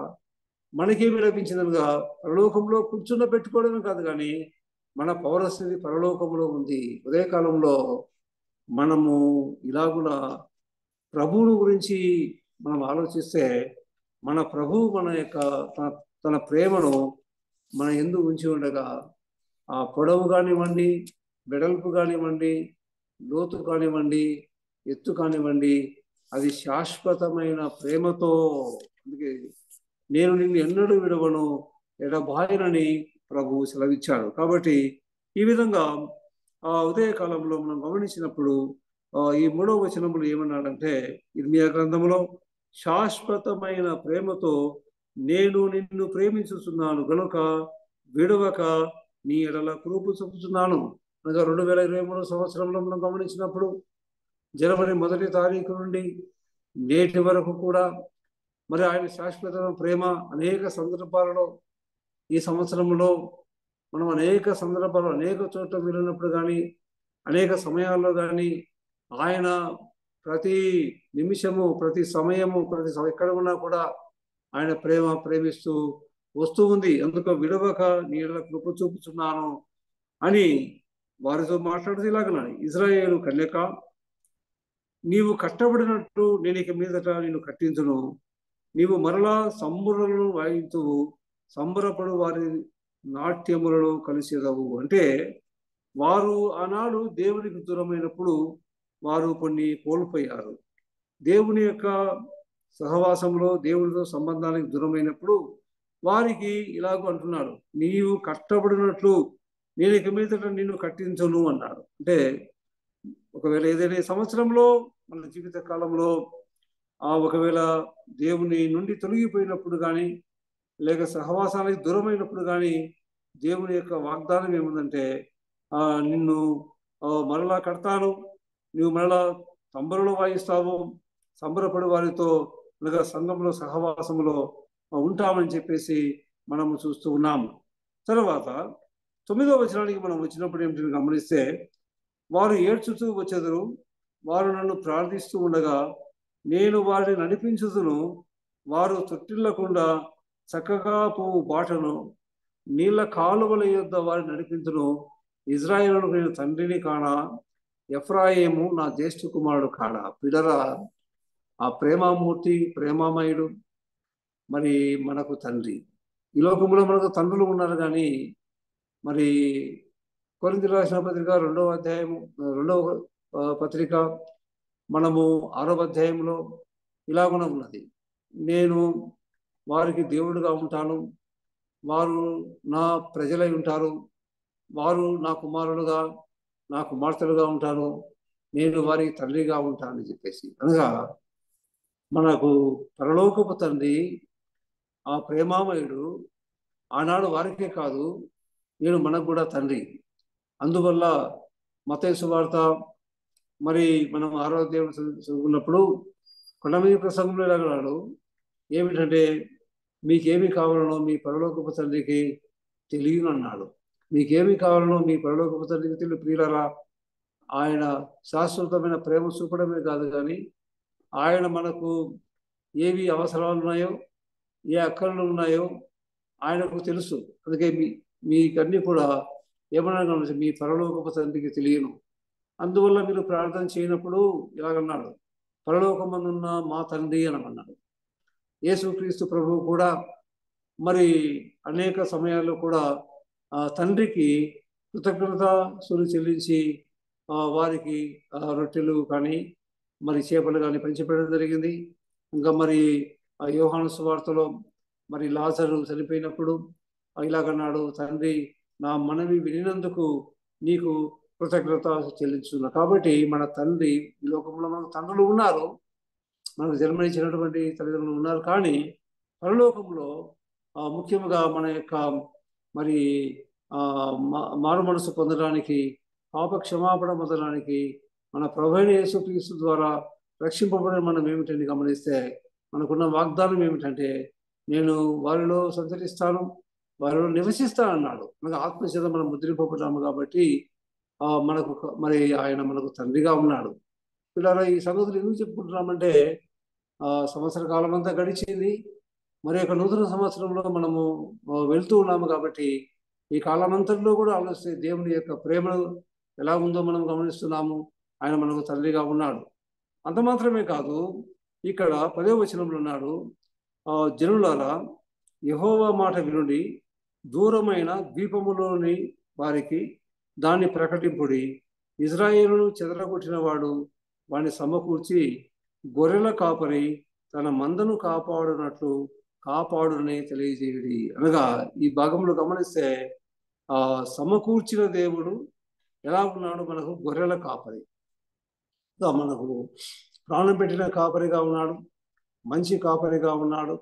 మనకేమి లభించిందనగా పరలోకంలో కూర్చున్న పెట్టుకోవడమే కాదు కానీ మన పౌరస్థితి పరలోకంలో ఉంది. ఉదయకాలంలో మనము ఇలాగున ప్రభువుని గురించి మనం ఆలోచిస్తే, మన ప్రభువు మన యొక్క తన ప్రేమను మన యందు ఉంచి ఉండగా ఆ పొడవు కానివ్వండి, వెడల్పు కానివ్వండి, లోతు కానివ్వండి, ఎత్తు కానివ్వండి, అది శాశ్వతమైన ప్రేమతో. అందుకే నేను నిన్ను ఎన్నడూ విడవను, ఎడబాయనని ప్రభువు సెలవిచ్చాడు. కాబట్టి ఈ విధంగా ఉదయకాలంలో మనం గమనించినప్పుడు ఈ 3వ వచనములు ఏమన్నాడంటే, ఇర్మియా గ్రంథంలో శాశ్వతమైన ప్రేమతో నేను నిన్ను ప్రేమించుతున్నాను గనుక విడవక నీ ఎడల కృప చూపుతున్నాను. అనగా 2023 సంవత్సరంలో మనం గమనించినప్పుడు జనవరి 1వ తారీఖు నుండి నేటి వరకు కూడా మరి ఆయన శాశ్వత ప్రేమ అనేక సందర్భాలలో ఈ సంవత్సరంలో మనం అనేక సందర్భాలు అనేక చోట్ల వెళ్ళినప్పుడు కానీ, అనేక సమయాల్లో కానీ ఆయన ప్రతి నిమిషము, ప్రతి సమయము, ఎక్కడ ఉన్నా కూడా ఆయన ప్రేమిస్తూ వస్తూ ఉంది. అందుకు విడవక నీళ్ళ కృప చూపుతున్నాను అని వారితో మాట్లాడుతూ ఇలాగనా, ఇజ్రాయేలు కన్యక, నీవు కట్టబడినట్టు నేను ఇక మీదట నిన్ను కట్టించును, నీవు మరలా సంబురలను వాయింతువు, సంబరపడు వారి నాట్యములలో కలిసేదవు. అంటే వారు ఆనాడు దేవునికి దూరమైనప్పుడు వారు కొన్ని కోల్పోయారు. దేవుని యొక్క సహవాసంలో, దేవునితో సంబంధానికి దూరమైనప్పుడు వారికి ఇలాగ అంటున్నాడు, నీవు కట్టబడినట్లు నేను ఇక మీదట నిన్ను కట్టించను అన్నాడు. అంటే ఒకవేళ ఏదైనా సంవత్సరంలో మన జీవిత కాలంలో ఒకవేళ దేవుని నుండి తొలగిపోయినప్పుడు కానీ, లేక సహవాసానికి దూరమైనప్పుడు కానీ దేవుని యొక్క వాగ్దానం ఏముందంటే, నిన్ను మరలా కడతాను, నువ్వు మరలా సంబరలో వాయిస్తావు, సంబరపడి వారితో అనగా సంఘంలో సహవాసంలో ఉంటామని చెప్పేసి మనము చూస్తూ ఉన్నాము. తర్వాత 9వ వచనానికి మనం వచ్చినప్పుడు ఏమిటి గమనిస్తే, వారు ఏడ్చుతూ వచ్చెదరు, వారు నన్ను ప్రార్థిస్తూ ఉండగా నేను వారిని నడిపించుదును, వారు తొట్టిల్లకుండా చక్కగా పోవు బాటను, నీళ్ల కాలువల యొద్ద వారిని నడిపించును. ఇజ్రాయేలును నేను తండ్రిని కానా, ఎఫ్రాయిము నా జ్యేష్ఠ కుమారుడు కాడా. పిల్లరా, ఆ ప్రేమామూర్తి, ప్రేమామయుడు మరి మనకు తండ్రి. ఈ లోకంలో మనకు తండ్రులు ఉన్నారు, కానీ మరి కొరింథీయులకు రాసిన పత్రిక 2వ అధ్యాయము 2వ పత్రిక మనము 6వ అధ్యాయంలో ఇలాగున ఉన్నది. నేను వారికి దేవుడుగా ఉంటాను, వారు నా ప్రజలై ఉంటారు, వారు నా కుమారులుగా నా కుమార్తెలుగా ఉంటాను, నేను వారికి తండ్రిగా ఉంటానని చెప్పేసి. అనగా మనకు పరలోకపు తండ్రి, ఆ ప్రేమామయుడు ఆనాడు వారికే కాదు, నేను మనకు కూడా తండ్రి. అందువల్ల మత్తయి సువార్త మరి మనం 6వ అధ్యాయం చదువుకున్నప్పుడు కొండ మీద ప్రసంగంలో ఇలాగన్నాడు, ఏమిటంటే మీకేమి కావాలనో మీ పరలోకపు తండ్రికి తెలియను అన్నాడు. మీకేమి కావాలనో మీ పరలోకపు తండ్రికి తెలియదు. ప్రియులారా, ఆయన శాశ్వతమైన ప్రేమ చూపడమే కాదు, కానీ ఆయన మనకు ఏవి అవసరాలు ఉన్నాయో, ఏ అక్కర్లు ఉన్నాయో ఆయనకు తెలుసు. అందుకే మీకన్నీ కూడా ఏమన్నా మీ పరలోకపు తండ్రికి తెలియను. అందువల్ల మీరు ప్రార్థన చేయనప్పుడు ఇలాగన్నాడు, పరలోకమందున్న మా తండ్రి అనమన్నాడు. యేసుక్రీస్తు ప్రభువు కూడా మరి అనేక సమయాల్లో కూడా తండ్రికి కృతజ్ఞతాస్తుతులు చెల్లించి వారికి రొట్టెలు కానీ మరి చేపలు కానీ పంచిపెట్టడం జరిగింది. ఇంకా మరి యోహాను సువార్తలో మరి లాజరు చనిపోయినప్పుడు ఇలాగన్నాడు, తండ్రి నా మనవి వినినందుకు నీకు కృతజ్ఞత చెల్లించున్నా. కాబట్టి మన తండ్రి, ఈ లోకంలో మనకు తండ్రులు ఉన్నారు, మనకు జన్మనిచ్చినటువంటి తల్లిదండ్రులు ఉన్నారు, కానీ పరలోకంలో ముఖ్యంగా మన యొక్క మరి మారు మనసు పొందడానికి, పాప క్షమాపణ పొందడానికి మన ప్రభువైన యేసుక్రీస్తు ద్వారా రక్షింపబడిన మనం ఏమిటని గమనిస్తే మనకున్న వాగ్దానం ఏమిటంటే, నేను వారిలో సంచరిస్తాను, వారిలో నివసిస్తానన్నాడు. మనకు ఆత్మచేత మనం ముద్రింపబడ్డాము కాబట్టి మనకు మరి ఆయన మనకు తండ్రిగా ఉన్నాడు. పిల్లరా, ఈ సంగతులు ఎందుకు చెప్పుకుంటున్నామంటే సంవత్సర కాలం అంతా గడిచింది, మరి యొక్క నూతన సంవత్సరంలో మనము వెళ్తూ ఉన్నాము. కాబట్టి ఈ కాలమంతట్లో కూడా ఆలోచిస్తే దేవుని యొక్క ప్రేమను ఎలా ఉందో మనం గమనిస్తున్నాము. ఆయన మనకు తండ్రిగా ఉన్నాడు. అంత మాత్రమే కాదు, ఇక్కడ 10వ వచనంలో ఉన్నాడు, జనులారా యెహోవా మాట వినుడి, దూరమైన ద్వీపములోని వారికి దాన్ని ప్రకటింపుడి. ఇజ్రాయేలును చెదరగొట్టిన వాడు వాడిని సమకూర్చి గొర్రెల కాపరి తన మందను కాపాడునని తెలియజేయుడి. అనగా ఈ భాగంలో గమనిస్తే సమకూర్చిన దేవుడు ఎలా ఉన్నాడు? మనకు గొర్రెల కాపరి, మనకు ప్రాణం పెట్టిన కాపరిగా ఉన్నాడు, మంచి కాపరిగా ఉన్నాడు,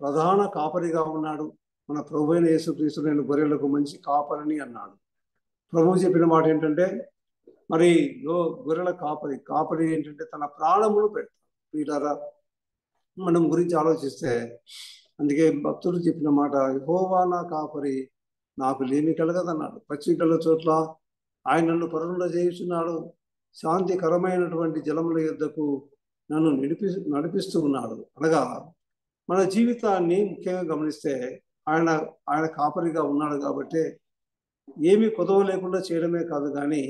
ప్రధాన కాపరిగా ఉన్నాడు. మన ప్రభువైన యేసుక్రీస్తు నేను గొర్రెలకు మంచి కాపరిని అన్నాడు. ప్రభువు చెప్పిన మాట ఏంటంటే, మరి గొర్రెల కాపరి ఏంటంటే తన ప్రాణమును పెడతాడు. వీటారా, మనం గురించి ఆలోచిస్తే అందుకే భక్తులు చెప్పిన మాట, యెహోవా నా కాపరి, నాకు లేమి కలగదన్నాడు. పచ్చికల చోట్ల ఆయన నన్ను పరుగుండ చేయుచున్నాడు, శాంతికరమైనటువంటి జలముల యొద్దకు నన్ను నడిపిస్తూ ఉన్నాడు. అనగా మన జీవితాన్ని ముఖ్యంగా గమనిస్తే ఆయన కాపరిగా ఉన్నాడు కాబట్టి ఏమీ కొదవ లేకుండా చేయడమే కాదు, కానీ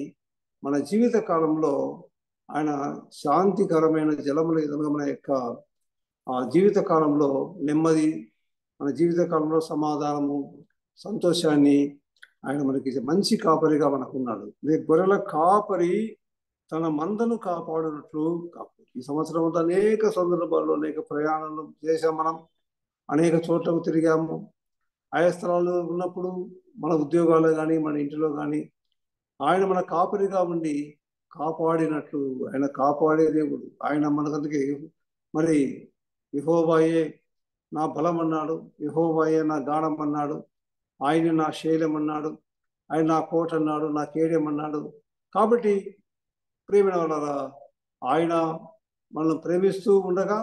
మన జీవిత కాలంలో ఆయన శాంతికరమైన జలముల ఎదురుగా మన యొక్క జీవిత కాలంలో నెమ్మది, మన జీవిత కాలంలో సమాధానము, సంతోషాన్ని ఆయన మనకి మంచి కాపరిగా మనకున్నాడు. గొర్రెల కాపరి తన మందను కాపాడునట్లు కాపాడు. ఈ సంవత్సరం అంతా అనేక సందర్భాల్లో అనేక ప్రయాణాలు చేసాం, మనం అనేక చోట్లకు తిరిగాము. ఆయా స్థలాల్లో ఉన్నప్పుడు మన ఉద్యోగాలు కానీ మన ఇంటిలో కానీ ఆయన మన కాపరిగా ఉండి కాపాడినట్లు ఆయన కాపాడే దేవుడు. ఆయన మనకందుకే మరి యెహోవాయే నా బలం అన్నాడు, యెహోవాయే నా గాఢం అన్నాడు, ఆయన నా శైలం అన్నాడు, ఆయన నా కోట అన్నాడు, నా కేడ్యం అన్నాడు. కాబట్టి ప్రేమైన వాళ్ళరా, ఆయన మనల్ని ప్రేమిస్తూ ఉండగా,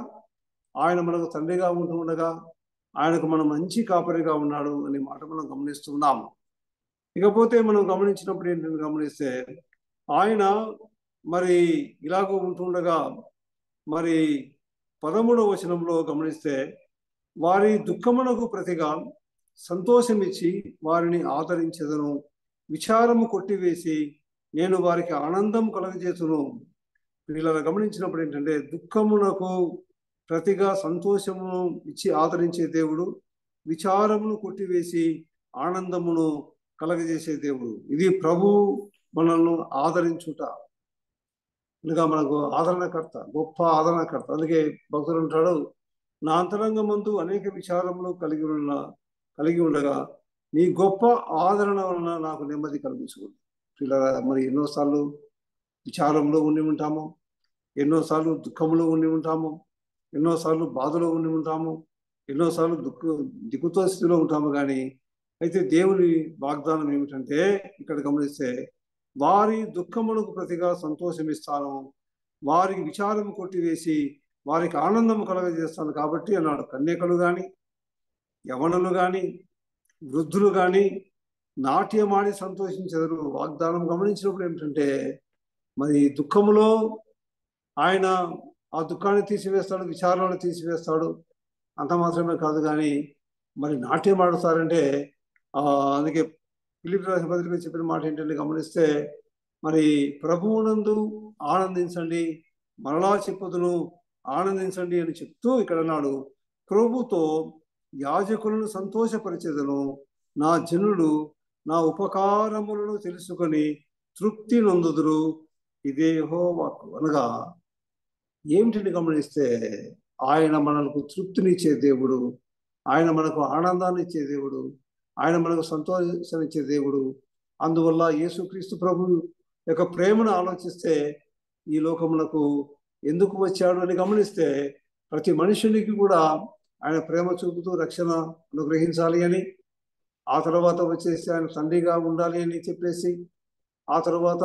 ఆయన మనకు తండ్రిగా ఉంటూ ఉండగా, ఆయనకు మనం మంచి కాపరిగా ఉన్నాడు అనే మాట మనం గమనిస్తున్నాము. ఇకపోతే మనం గమనించినప్పుడు ఏంటంటే, గమనిస్తే ఆయన మరి ఇలాగో ఉంటుండగా మరి 13వ వచనంలో గమనిస్తే, వారి దుఃఖమునకు ప్రతిగా సంతోషమిచ్చి వారిని ఆదరించెదను, విచారము కొట్టివేసి నేను వారికి ఆనందం కలగజేతును. వీళ్ళ గమనించినప్పుడు ఏంటంటే, దుఃఖమునకు ప్రతిగా సంతోషమును ఇచ్చి ఆదరించే దేవుడు, విచారమును కొట్టివేసి ఆనందమును కలగజేసే దేవుడు. ఇది ప్రభు మనల్ని ఆదరించుట, అనగా మనకు ఆదరణకర్త, గొప్ప ఆదరణకర్త. అందుకే భక్తుడు ఉంటాడు, నా అంతరంగమందు అనేక విచారములు కలిగి ఉండగా నీ గొప్ప ఆదరణ వలన నాకు నెమ్మది కలిగించుకుంది. పిల్లల మరి ఎన్నోసార్లు విచారంలో ఉండి ఉంటాము, ఎన్నోసార్లు దుఃఖంలో ఉండి ఉంటాము, ఎన్నోసార్లు బాధలో ఉండి ఉంటాము, ఎన్నోసార్లు దిక్కుతో స్థితిలో ఉంటాము. కానీ అయితే దేవుని వాగ్దానం ఏమిటంటే, ఇక్కడ గమనిస్తే, వారి దుఃఖములకు ప్రతిగా సంతోషమిస్తాను, వారికి విచారం కొట్టివేసి వారికి ఆనందం కలగజేస్తాను కాబట్టి అన్నాడు. కన్యకలు కానీ, యవనులు కానీ, వృద్ధులు కానీ నాట్యమాడి సంతోషించెదరు. వాగ్దానం గమనించినప్పుడు ఏమిటంటే, మరి దుఃఖములో ఆయన ఆ దుఃఖాన్ని తీసివేస్తాడు, విచారాలను తీసివేస్తాడు. అంత మాత్రమే కాదు కానీ మరి నాట్యం ఆడుతారంటే, అందుకే ఫిలిప్పీ రాసిన పత్రికలో చెప్పిన మాట ఏంటంటే గమనిస్తే, మరి ప్రభువునందు ఆనందించండి, మరలా చెప్పుదును ఆనందించండి అని చెప్తూ ఇక్కడ అన్నాడు, ప్రభుతో యాజకులను సంతోషపరిచెదను, నా జనులు నా ఉపకారములను తెలుసుకొని తృప్తి నొందుదురు, ఇదే యెహోవా వాక్కు. అనగా ఏమిటిని గమనిస్తే, ఆయన మనకు తృప్తినిచ్చే దేవుడు, ఆయన మనకు ఆనందాన్ని ఇచ్చే దేవుడు, ఆయన మనకు సంతోషాన్నిచ్చే దేవుడు. అందువల్ల యేసుక్రీస్తు ప్రభు యొక్క ప్రేమను ఆలోచిస్తే, ఈ లోకమునకు ఎందుకు వచ్చాడు అని గమనిస్తే, ప్రతి మనుషునికి కూడా ఆయన ప్రేమ చూపుతూ రక్షణ అనుగ్రహించాలి అని, ఆ తర్వాత వచ్చేసి ఆయన తండ్రిగా ఉండాలి అని చెప్పేసి, ఆ తర్వాత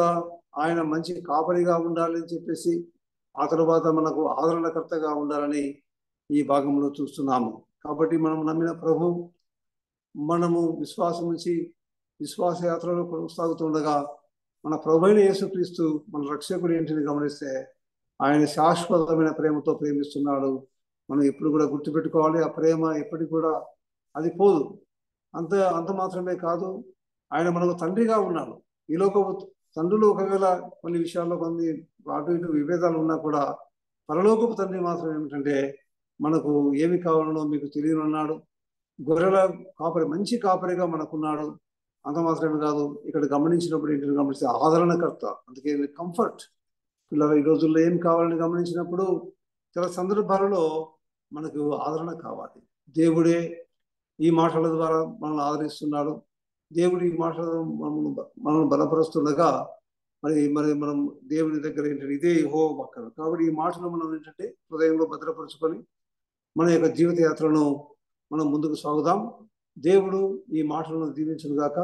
ఆయన మంచి కాపరిగా ఉండాలి అని చెప్పేసి, ఆ తర్వాత మనకు ఆదరణకర్తగా ఉండాలని ఈ భాగంలో చూస్తున్నాము. కాబట్టి మనం నమ్మిన ప్రభు, మనము విశ్వాసం నుంచి విశ్వాసయాత్రలో కొనసాగుతుండగా మన ప్రభువైన యేసుక్రీస్తు మన రక్షకుడు ఏంటిని గమనిస్తే, ఆయన శాశ్వతమైన ప్రేమతో ప్రేమిస్తున్నాడు. మనం ఎప్పుడు కూడా గుర్తుపెట్టుకోవాలి, ఆ ప్రేమ ఎప్పటికి కూడా అది పోదు. అంత మాత్రమే కాదు, ఆయన మనకు తండ్రిగా ఉన్నాడు. ఈ లోకపు తండ్రులు ఒకవేళ కొన్ని విషయాల్లో కొన్ని అటు ఇటు విభేదాలు ఉన్నా కూడా, పరలోకపు తండ్రి మాత్రం ఏమిటంటే, మనకు ఏమి కావాలనో మీకు తెలియనున్నాడు. గొర్రెల కాపరి, మంచి కాపరిగా మనకున్నాడు. అంత మాత్రమే కాదు, ఇక్కడ గమనించినప్పుడు ఏంటంటే గమనిస్తే ఆదరణకర్త. అందుకే కంఫర్ట్. పిల్లలు ఈ రోజుల్లో ఏం కావాలని గమనించినప్పుడు చాలా సందర్భాలలో మనకు ఆదరణ కావాలి. దేవుడే ఈ మాటల ద్వారా మనల్ని ఆదరిస్తున్నాడు. దేవుడు ఈ మాటలు మనల్ని బలపరుస్తుండగా మరి మనం దేవుని దగ్గర ఏంటంటే ఇదే యెహోవా వాక్కు. కాబట్టి ఈ మాటలు మనం ఏంటంటే హృదయంలో భద్రపరుచుకొని మన యొక్క జీవిత యాత్రను మనం ముందుకు సాగుదాం. దేవుడు ఈ మాటలను దీవించును గాక.